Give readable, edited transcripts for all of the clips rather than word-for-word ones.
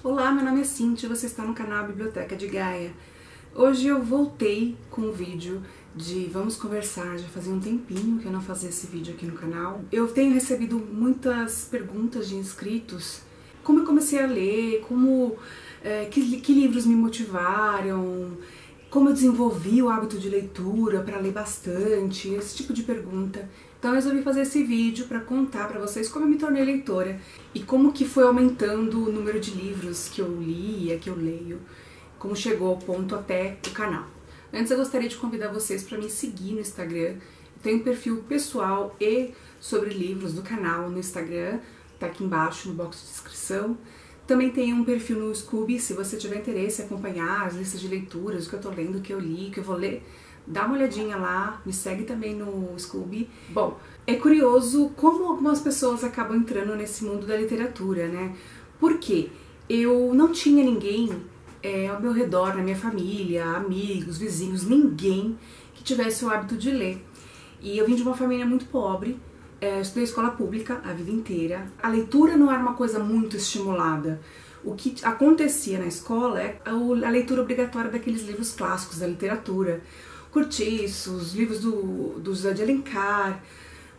Olá, meu nome é Cíntia, você está no canal Biblioteca de Gaia. Hoje eu voltei com um vídeo de Vamos Conversar. Já fazia um tempinho que eu não fazia esse vídeo aqui no canal. Eu tenho recebido muitas perguntas de inscritos. Como eu comecei a ler, que livros me motivaram, como eu desenvolvi o hábito de leitura para ler bastante, esse tipo de pergunta. Então eu resolvi fazer esse vídeo para contar para vocês como eu me tornei leitora e como que foi aumentando o número de livros que eu lia, que eu leio, como chegou ao ponto até o canal. Antes eu gostaria de convidar vocês para me seguir no Instagram. Eu tenho um perfil pessoal e sobre livros do canal no Instagram, tá aqui embaixo no box de descrição. Também tem um perfil no Scooby, se você tiver interesse em acompanhar as listas de leituras, o que eu tô lendo, o que eu li, o que eu vou ler, dá uma olhadinha lá, me segue também no Scooby. Bom, é curioso como algumas pessoas acabam entrando nesse mundo da literatura, né? Porque eu não tinha ninguém ao meu redor, na minha família, amigos, vizinhos, ninguém que tivesse o hábito de ler. E eu vim de uma família muito pobre, estudei escola pública a vida inteira. A leitura não era uma coisa muito estimulada. O que acontecia na escola é a leitura obrigatória daqueles livros clássicos da literatura. Cortiços, livros do José de Alencar,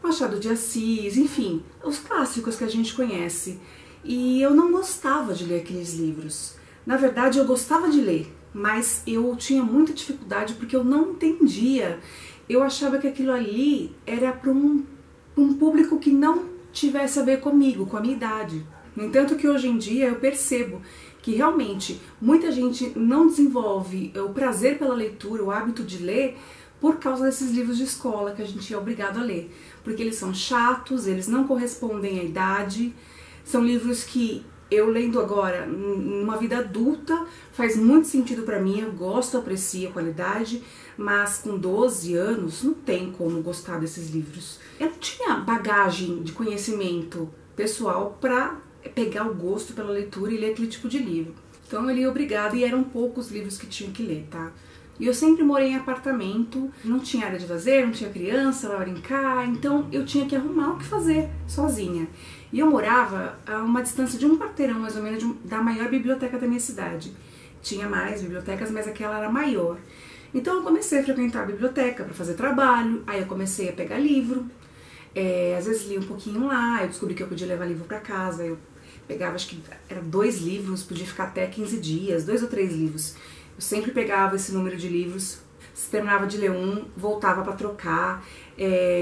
Machado de Assis, enfim, os clássicos que a gente conhece. E eu não gostava de ler aqueles livros. Na verdade, eu gostava de ler, mas eu tinha muita dificuldade porque eu não entendia. Eu achava que aquilo ali era para um público que não tivesse a ver comigo, com a minha idade. No entanto, que hoje em dia eu percebo que realmente muita gente não desenvolve o prazer pela leitura, o hábito de ler, por causa desses livros de escola que a gente é obrigado a ler. Porque eles são chatos, eles não correspondem à idade, são livros que eu lendo agora, numa vida adulta, faz muito sentido pra mim, eu gosto, aprecio a qualidade, mas com 12 anos não tem como gostar desses livros. Eu não tinha bagagem de conhecimento pessoal pra pegar o gosto pela leitura e ler aquele tipo de livro. Então eu li obrigada e eram poucos livros que tinha que ler, tá? E eu sempre morei em apartamento, não tinha área de lazer, não tinha criança pra brincar, então eu tinha que arrumar o que fazer sozinha. E eu morava a uma distância de um quarteirão, mais ou menos, da maior biblioteca da minha cidade. Tinha mais bibliotecas, mas aquela era maior. Então eu comecei a frequentar a biblioteca para fazer trabalho, aí eu comecei a pegar livro, às vezes li um pouquinho lá, eu descobri que eu podia levar livro para casa, eu pegava, acho que era 2 livros, podia ficar até 15 dias, 2 ou 3 livros. Eu sempre pegava esse número de livros, se terminava de ler um, voltava para trocar,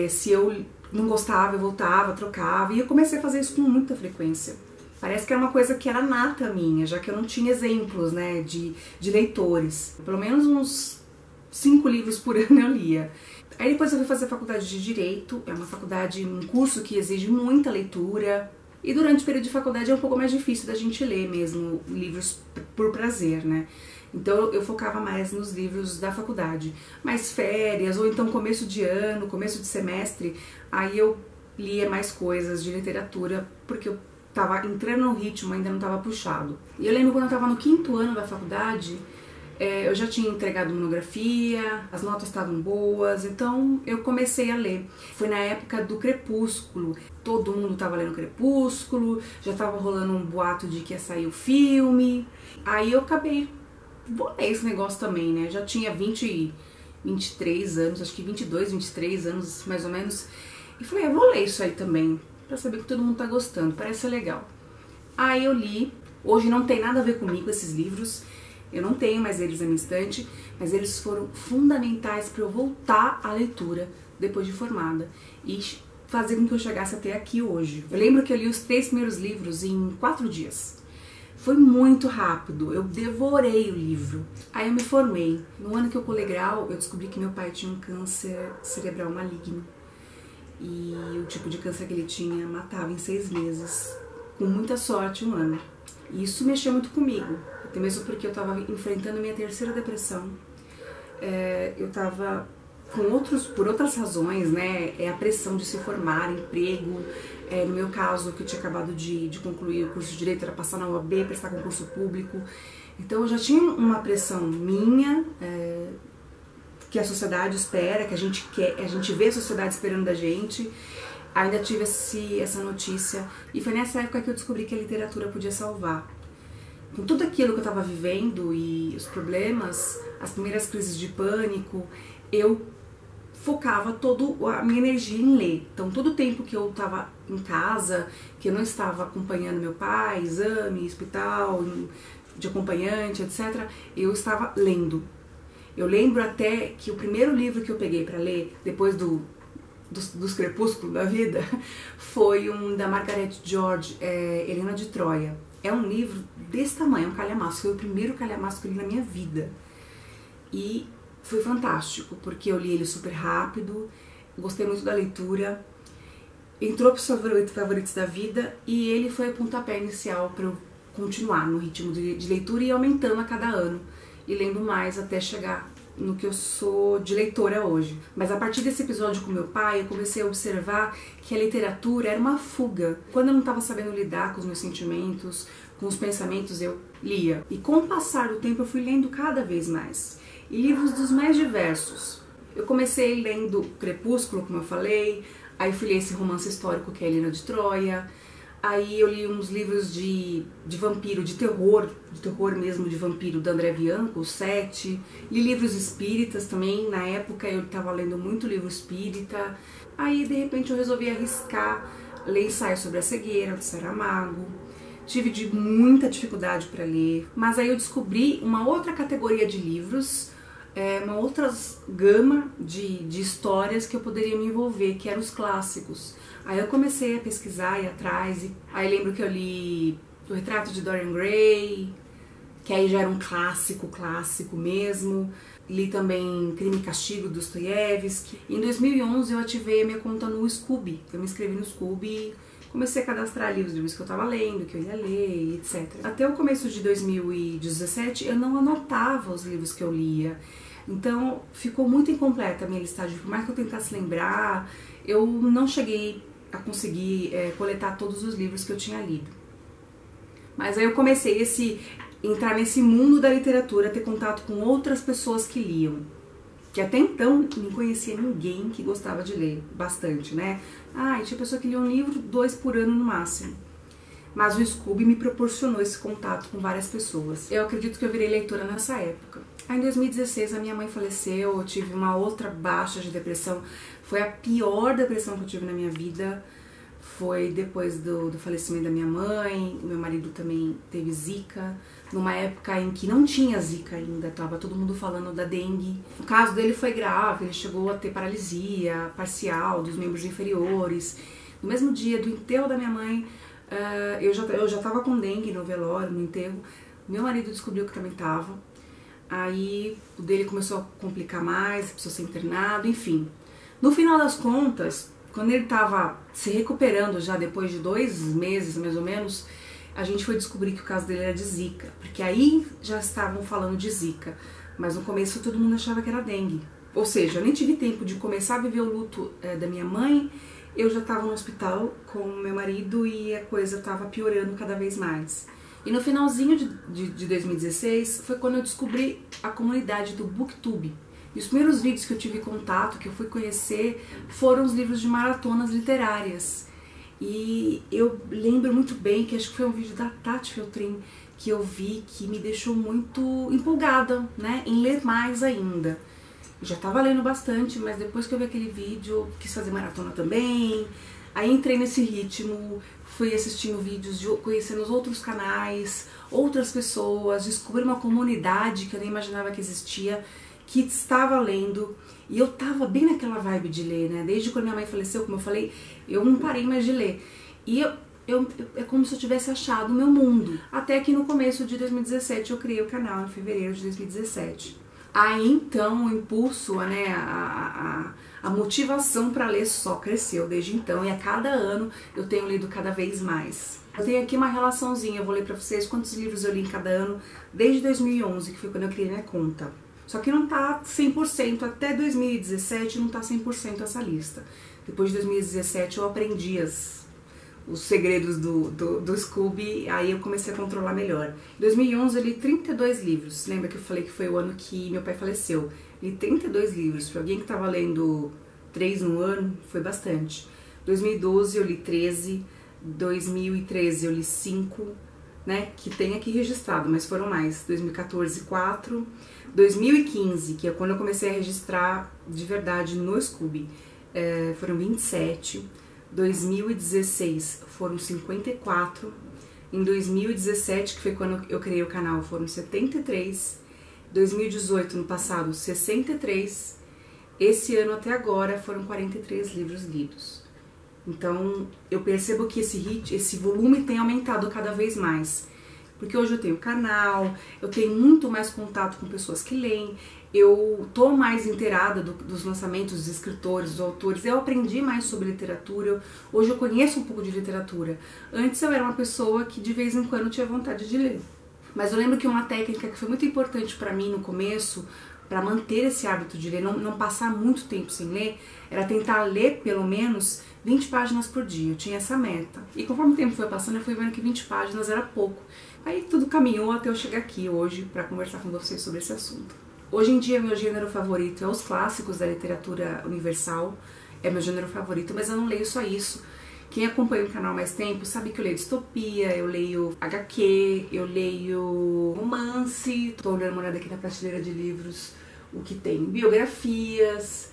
se eu não gostava, eu voltava, trocava, e eu comecei a fazer isso com muita frequência. Parece que era uma coisa que era nata minha, já que eu não tinha exemplos, né, de leitores. Pelo menos uns 5 livros por ano eu lia. Aí depois eu fui fazer a faculdade de Direito, é uma faculdade, um curso que exige muita leitura, e durante o período de faculdade é um pouco mais difícil da gente ler mesmo livros por prazer, né? Então eu focava mais nos livros da faculdade. Mas férias, ou então começo de ano, começo de semestre, aí eu lia mais coisas de literatura, porque eu tava entrando no ritmo, ainda não tava puxado. E eu lembro quando eu tava no 5º ano da faculdade, eu já tinha entregado monografia, as notas estavam boas, então eu comecei a ler. Foi na época do Crepúsculo, todo mundo tava lendo Crepúsculo, já tava rolando um boato de que ia sair o filme, aí eu acabei, vou ler esse negócio também, né? Já tinha 23 anos, acho que 22, 23 anos mais ou menos, e falei, eu vou ler isso aí também, pra saber que todo mundo tá gostando, parece ser legal. Aí eu li, hoje não tem nada a ver comigo esses livros, eu não tenho mais eles na minha estante, mas eles foram fundamentais para eu voltar à leitura depois de formada e fazer com que eu chegasse até aqui hoje. Eu lembro que eu li os 3 primeiros livros em 4 dias. Foi muito rápido, eu devorei o livro. Aí eu me formei. No ano que eu colei grau, eu descobri que meu pai tinha um câncer cerebral maligno. E o tipo de câncer que ele tinha matava em 6 meses. Com muita sorte, 1 ano. E isso mexeu muito comigo, até mesmo porque eu estava enfrentando a minha 3ª depressão. Eu estava por outras razões, né, a pressão de se formar, emprego, no meu caso, que eu tinha acabado de concluir o curso de Direito, era passar na UAB, prestar concurso público. Então eu já tinha uma pressão minha, que a sociedade espera, que a gente quer, a gente vê a sociedade esperando da gente. Ainda tive essa notícia, e foi nessa época que eu descobri que a literatura podia salvar. com tudo aquilo que eu estava vivendo e os problemas, as primeiras crises de pânico, eu focava toda a minha energia em ler. Então todo o tempo que eu estava em casa, que eu não estava acompanhando meu pai, exame, hospital, de acompanhante, etc., eu estava lendo. Eu lembro até que o primeiro livro que eu peguei para ler, depois dos crepúsculos da vida, foi um da Margaret George, Helena de Troia. É um livro desse tamanho, um calhamaço. Foi o primeiro calhamaço que eu li na minha vida. E foi fantástico, porque eu li ele super rápido, gostei muito da leitura, entrou para os favoritos da vida e ele foi o pontapé inicial para eu continuar no ritmo de leitura e aumentando a cada ano e lendo mais até chegar no que eu sou de leitora hoje. Mas a partir desse episódio com meu pai, eu comecei a observar que a literatura era uma fuga. Quando eu não estava sabendo lidar com os meus sentimentos, com os pensamentos, eu lia. E com o passar do tempo eu fui lendo cada vez mais. E livros dos mais diversos. Eu comecei lendo Crepúsculo, como eu falei, aí fui ler esse romance histórico que é Helena de Troia, aí eu li uns livros de vampiro, de terror mesmo, de vampiro, da André Bianco, os 7, li livros espíritas também, na época eu estava lendo muito livro espírita, aí de repente eu resolvi arriscar ler Ensaio sobre a Cegueira, do Saramago. Tive muita dificuldade para ler, mas aí eu descobri uma outra categoria de livros, uma outra gama de histórias que eu poderia me envolver, que eram os clássicos. Aí eu comecei a pesquisar e ir atrás, aí lembro que eu li O Retrato de Dorian Gray, que aí já era um clássico mesmo. Li também Crime e Castigo, do Dostoiévski. Em 2011 eu ativei a minha conta no Scooby, eu me inscrevi no Scooby e comecei a cadastrar ali os livros que eu estava lendo, que eu ia ler, etc. Até o começo de 2017 eu não anotava os livros que eu lia. Então ficou muito incompleta a minha listagem. Por mais que eu tentasse lembrar, eu não cheguei a conseguir coletar todos os livros que eu tinha lido. Mas aí eu comecei a entrar nesse mundo da literatura, ter contato com outras pessoas que liam. Que até então não conhecia ninguém que gostava de ler bastante, né? Tinha pessoa que lia um livro, 2 por ano no máximo. Mas o Scooby me proporcionou esse contato com várias pessoas. Eu acredito que eu virei leitora nessa época. Aí em 2016 a minha mãe faleceu, eu tive uma outra baixa de depressão. Foi a pior depressão que eu tive na minha vida. Foi depois do falecimento da minha mãe, o meu marido também teve zika, numa época em que não tinha zika ainda, tava todo mundo falando da dengue. O caso dele foi grave, ele chegou a ter paralisia parcial dos membros inferiores. No mesmo dia do enterro da minha mãe, eu já tava com dengue no velório, no enterro, meu marido descobriu que também tava. Aí o dele começou a complicar mais, precisou ser internado, enfim. No final das contas, quando ele estava se recuperando já depois de 2 meses, mais ou menos, a gente foi descobrir que o caso dele era de zika, porque aí já estavam falando de zika, mas no começo todo mundo achava que era dengue. Ou seja, eu nem tive tempo de começar a viver o luto da minha mãe, eu já estava no hospital com o meu marido e a coisa estava piorando cada vez mais. E no finalzinho de 2016 foi quando eu descobri a comunidade do Booktube. E os primeiros vídeos que eu tive contato, que eu fui conhecer, foram os livros de maratonas literárias. E eu lembro muito bem que acho que foi um vídeo da Tati Feltrin que eu vi que me deixou muito empolgada, né, em ler mais ainda. Eu já estava lendo bastante, mas depois que eu vi aquele vídeo, eu quis fazer maratona também. Aí entrei nesse ritmo, fui assistindo vídeos, conhecendo os outros canais, outras pessoas, descobri uma comunidade que eu nem imaginava que existia, que estava lendo, e eu tava bem naquela vibe de ler, né? Desde quando minha mãe faleceu, como eu falei, eu não parei mais de ler. E é como se eu tivesse achado o meu mundo. Até que no começo de 2017 eu criei o canal, em fevereiro de 2017. Aí então o impulso, né, a motivação para ler só cresceu desde então, e a cada ano eu tenho lido cada vez mais. Eu tenho aqui uma relaçãozinha, eu vou ler pra vocês quantos livros eu li em cada ano desde 2011, que foi quando eu criei minha conta. Só que não tá 100%, até 2017 não tá 100% essa lista. Depois de 2017 eu aprendi os segredos do Scooby, aí eu comecei a controlar melhor. Em 2011 eu li 32 livros, lembra que eu falei que foi o ano que meu pai faleceu? Li 32 livros, para alguém que tava lendo 3 no ano, foi bastante. 2012 eu li 13, 2013 eu li 5, né, que tem aqui registrado, mas foram mais. 2014, 4. 2015, que é quando eu comecei a registrar de verdade no Scooby, foram 27. 2016 foram 54. Em 2017, que foi quando eu criei o canal, foram 73. 2018, no passado, 63. Esse ano até agora foram 43 livros lidos. Então eu percebo que esse volume tem aumentado cada vez mais. Porque hoje eu tenho canal, eu tenho muito mais contato com pessoas que leem, eu tô mais inteirada dos lançamentos dos escritores, dos autores, eu aprendi mais sobre literatura, hoje eu conheço um pouco de literatura. Antes eu era uma pessoa que de vez em quando tinha vontade de ler. Mas eu lembro que uma técnica que foi muito importante para mim no começo, para manter esse hábito de ler, não passar muito tempo sem ler, era tentar ler pelo menos 20 páginas por dia. Eu tinha essa meta. E conforme o tempo foi passando, eu fui vendo que 20 páginas era pouco. Aí tudo caminhou até eu chegar aqui hoje para conversar com vocês sobre esse assunto. Hoje em dia, meu gênero favorito é os clássicos da literatura universal. É meu gênero favorito, mas eu não leio só isso. Quem acompanha o canal há mais tempo sabe que eu leio distopia, eu leio HQ, eu leio romance. Tô olhando uma olhada aqui na prateleira de livros, o que tem biografias,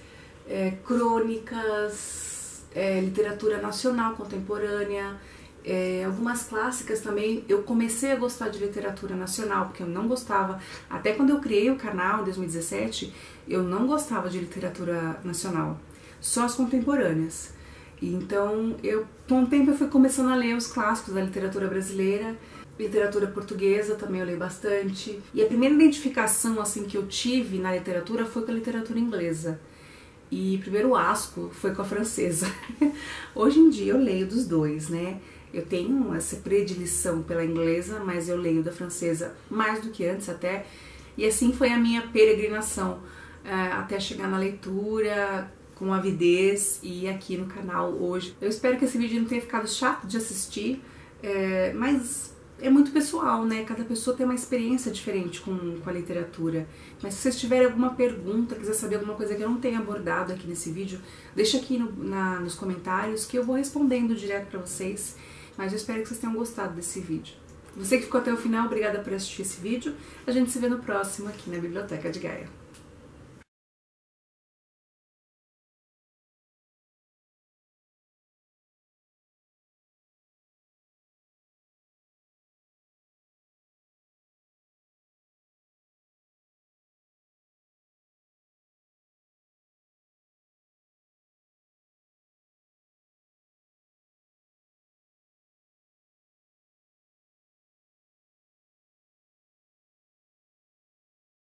crônicas, literatura nacional contemporânea, algumas clássicas também. Eu comecei a gostar de literatura nacional, porque eu não gostava, até quando eu criei o canal em 2017, eu não gostava de literatura nacional, só as contemporâneas. Então, com o tempo eu fui começando a ler os clássicos da literatura brasileira, literatura portuguesa também eu leio bastante. E a primeira identificação assim que eu tive na literatura foi com a literatura inglesa. E primeiro asco foi com a francesa. Hoje em dia eu leio dos dois, né? Eu tenho essa predileção pela inglesa, mas eu leio da francesa mais do que antes até. E assim foi a minha peregrinação até chegar na leitura com avidez e aqui no canal hoje. Eu espero que esse vídeo não tenha ficado chato de assistir, mas é muito pessoal, né? Cada pessoa tem uma experiência diferente com a literatura. Mas se vocês tiverem alguma pergunta, quiser saber alguma coisa que eu não tenha abordado aqui nesse vídeo, deixa aqui nos comentários que eu vou respondendo direto pra vocês. Mas eu espero que vocês tenham gostado desse vídeo. Você que ficou até o final, obrigada por assistir esse vídeo. A gente se vê no próximo aqui na Biblioteca de Gaia.